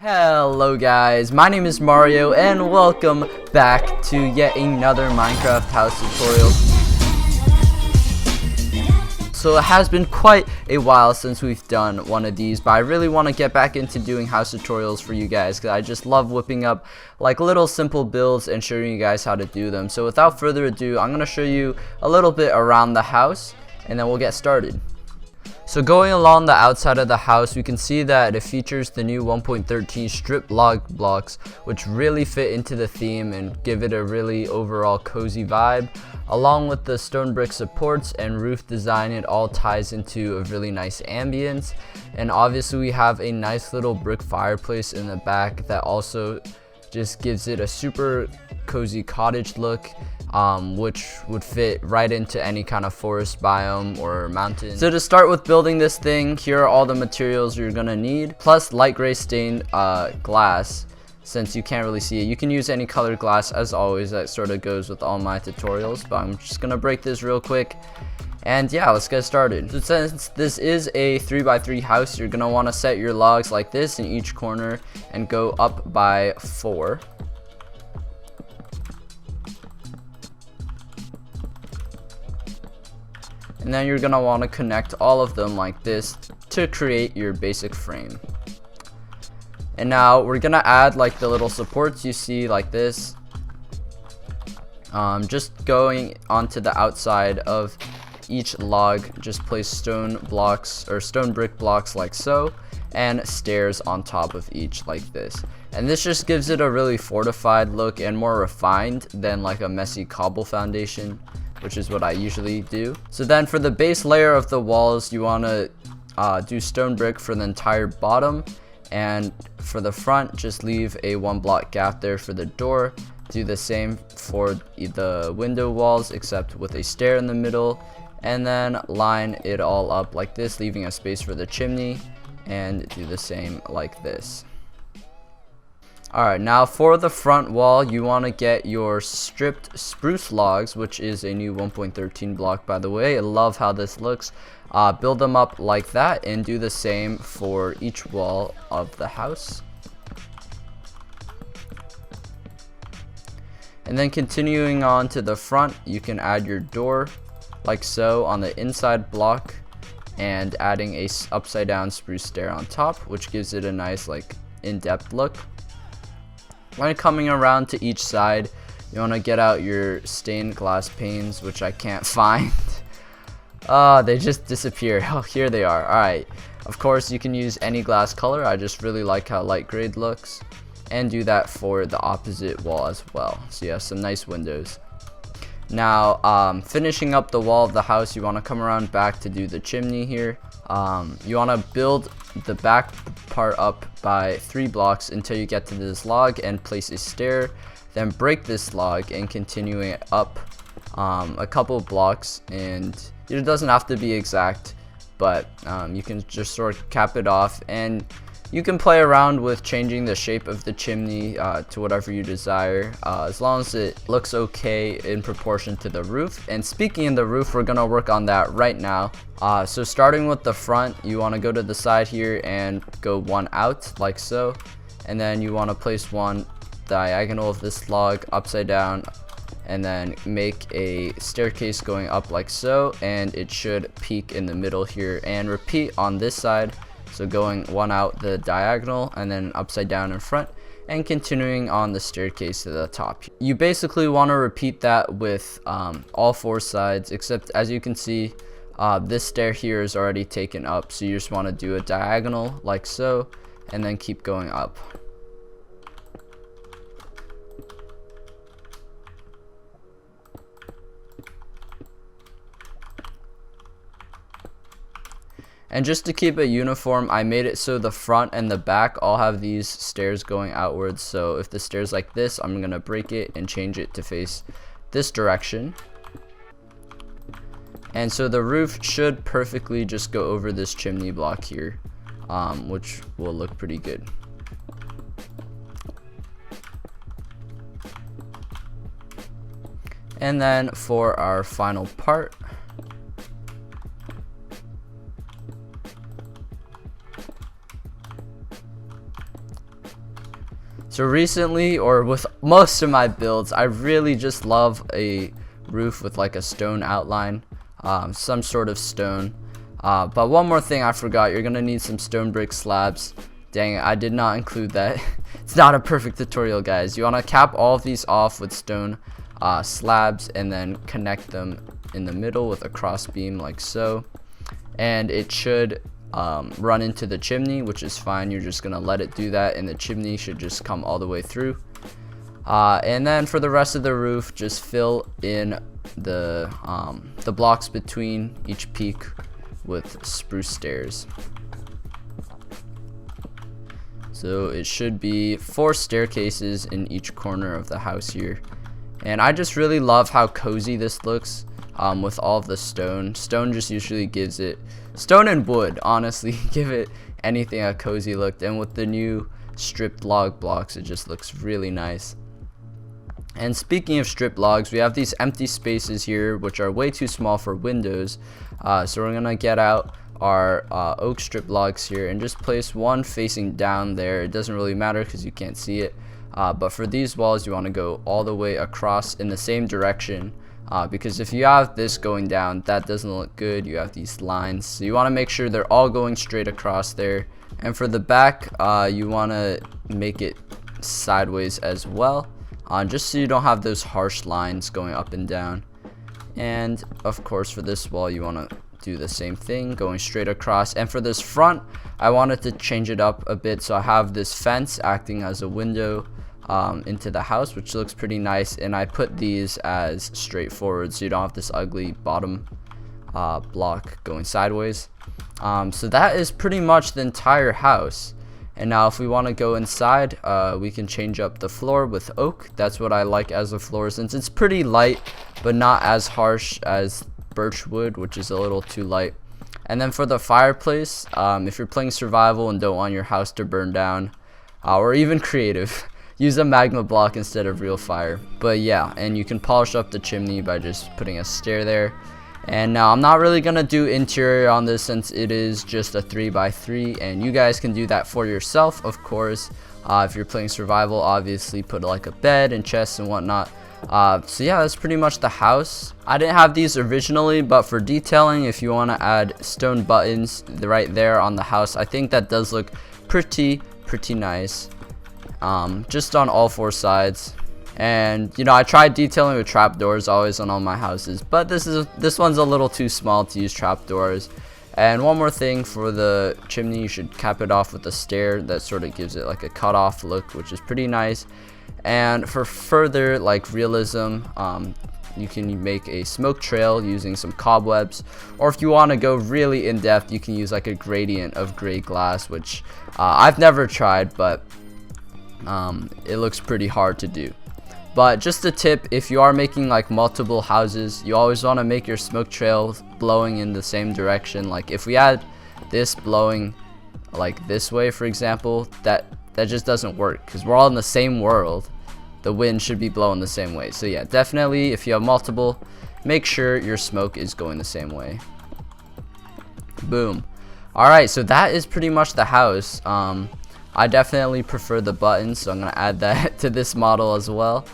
Hello guys, my name is Mario and welcome back to yet another Minecraft house tutorial. So it has been quite a while since we've done one of these, but I really want to get back into doing house tutorials for you guys because I just love whipping up like little simple builds and showing you guys how to do them. So without further ado, I'm going to show you a little bit around the house and then we'll get started. So going along the outside of the house, we can see that it features the new 1.13 strip log blocks, which really fit into the theme and give it a really overall cozy vibe. Along with the stone brick supports and roof design, it all ties into a really nice ambience. And obviously we have a nice little brick fireplace in the back that also just gives it a super cozy cottage look, which would fit right into any kind of forest biome or mountain. So to start with building this thing, here are all the materials you're gonna need, plus light gray stained glass. Since you can't really see it, you can use any colored glass as always. That sort of goes with all my tutorials, but I'm just gonna break this real quick. And yeah, let's get started. So since this is a 3x3 house, you're gonna want to set your logs like this in each corner and go up by 4. And then you're gonna want to connect all of them like this to create your basic frame. And now we're gonna add like the little supports you see like this, just going onto the outside of each log. Just place stone blocks or stone brick blocks like so, and stairs on top of each like this. And this just gives it a really fortified look and more refined than like a messy cobble foundation, which is what I usually do. So then for the base layer of the walls, you want to do stone brick for the entire bottom, and for the front just leave a 1 block gap there for the door. Do the same for the window walls except with a stair in the middle, and then line it all up like this, leaving a space for the chimney, and do the same like this. Alright, now for the front wall, you want to get your stripped spruce logs, which is a new 1.13 block by the way. I love how this looks. Build them up like that and do the same for each wall of the house. And then continuing on to the front, you can add your door like so on the inside block, and adding a upside down spruce stair on top, which gives it a nice like in-depth look. When coming around to each side, you want to get out your stained glass panes, which I can't find. They just disappeared. Oh, here they are. Alright, of course you can use any glass color. I just really like how light gray looks, and do that for the opposite wall as well, so you have some nice windows. Now finishing up the wall of the house, you want to come around back to do the chimney here. You want to build the back part up by 3 blocks until you get to this log and place a stair, then break this log and continue it up a couple blocks. And it doesn't have to be exact, but you can just sort of cap it off, and you can play around with changing the shape of the chimney to whatever you desire, as long as it looks okay in proportion to the roof. And speaking of the roof, we're gonna work on that right now. So starting with the front, you want to go to the side here and go 1 out like so, and then you want to place 1 diagonal of this log upside down, and then make a staircase going up like so, and it should peak in the middle here, and repeat on this side. So going 1 out the diagonal and then upside down in front, and continuing on the staircase to the top. You basically want to repeat that with all 4 sides, except as you can see, this stair here is already taken up, so you just want to do a diagonal like so, and then keep going up. And just to keep it uniform, I made it so the front and the back all have these stairs going outwards. So if the stair's like this, I'm gonna break it and change it to face this direction. And so the roof should perfectly just go over this chimney block here, which will look pretty good. And then for our final part, So recently, or with most of my builds, I really just love a roof with like a stone outline, some sort of stone. But one more thing I forgot, you're gonna need some stone brick slabs. Dang it, I did not include that. It's not a perfect tutorial, guys. You want to cap all of these off with stone slabs and then connect them in the middle with a cross beam like so. And it should run into the chimney, which is fine. You're just going to let it do that, and the chimney should just come all the way through. And then for the rest of the roof, just fill in the blocks between each peak with spruce stairs. So it should be 4 staircases in each corner of the house here. And I just really love how cozy this looks with all of the stone. Stone just usually gives it, stone and wood honestly give it anything a cozy look. And with the new stripped log blocks, it just looks really nice. And speaking of stripped logs, we have these empty spaces here which are way too small for windows. So we're gonna get out our oak strip logs here and just place one facing down there. It doesn't really matter because you can't see it, but for these walls you want to go all the way across in the same direction, because if you have this going down, that doesn't look good. You have these lines, so you want to make sure they're all going straight across there. And for the back, you want to make it sideways as well, just so you don't have those harsh lines going up and down. And of course for this wall you want to do the same thing, going straight across. And for this front, I wanted to change it up a bit, so I have this fence acting as a window into the house, which looks pretty nice. And I put these as straightforward, so you don't have this ugly bottom block going sideways. So that is pretty much the entire house. And now if we want to go inside, we can change up the floor with oak. That's what I like as a floor, since it's pretty light but not as harsh as birch wood, which is a little too light. And then for the fireplace, if you're playing survival and don't want your house to burn down, or even creative, use a magma block instead of real fire. But yeah, and you can polish up the chimney by just putting a stair there. And now I'm not really gonna do interior on this since it is just a 3x3, and you guys can do that for yourself, of course. If you're playing survival, obviously put like a bed and chests and whatnot. So yeah, that's pretty much the house. I didn't have these originally, but for detailing, if you want to add stone buttons right there on the house, I think that does look pretty nice, just on all 4 sides. And you know, I tried detailing with trapdoors always on all my houses, but this one's a little too small to use trapdoors. And one more thing, for the chimney, you should cap it off with a stair that sort of gives it like a cut off look, which is pretty nice. And for further like realism, you can make a smoke trail using some cobwebs, or if you want to go really in depth, you can use like a gradient of gray glass, which I've never tried, but it looks pretty hard to do. But just a tip, if you are making like multiple houses, you always want to make your smoke trail blowing in the same direction. Like if we had this blowing like this way, for example, that just doesn't work, because we're all in the same world. The wind should be blowing the same way. So yeah, definitely if you have multiple, make sure your smoke is going the same way. Boom. Alright, so that is pretty much the house. I definitely prefer the buttons, so I'm gonna add that to this model as well.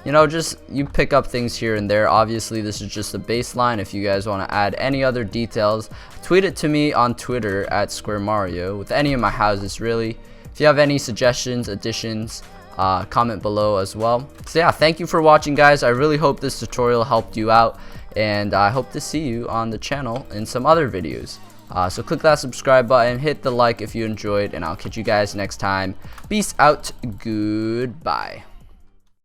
You know, just you pick up things here and there. Obviously this is just a baseline. If you guys want to add any other details, tweet it to me on Twitter at SquareMario with any of my houses really. If you have any suggestions, additions, comment below as well. So yeah, thank you for watching, guys. I really hope this tutorial helped you out, and I hope to see you on the channel in some other videos. So click that subscribe button, hit the like if you enjoyed, and I'll catch you guys next time. Peace out, goodbye.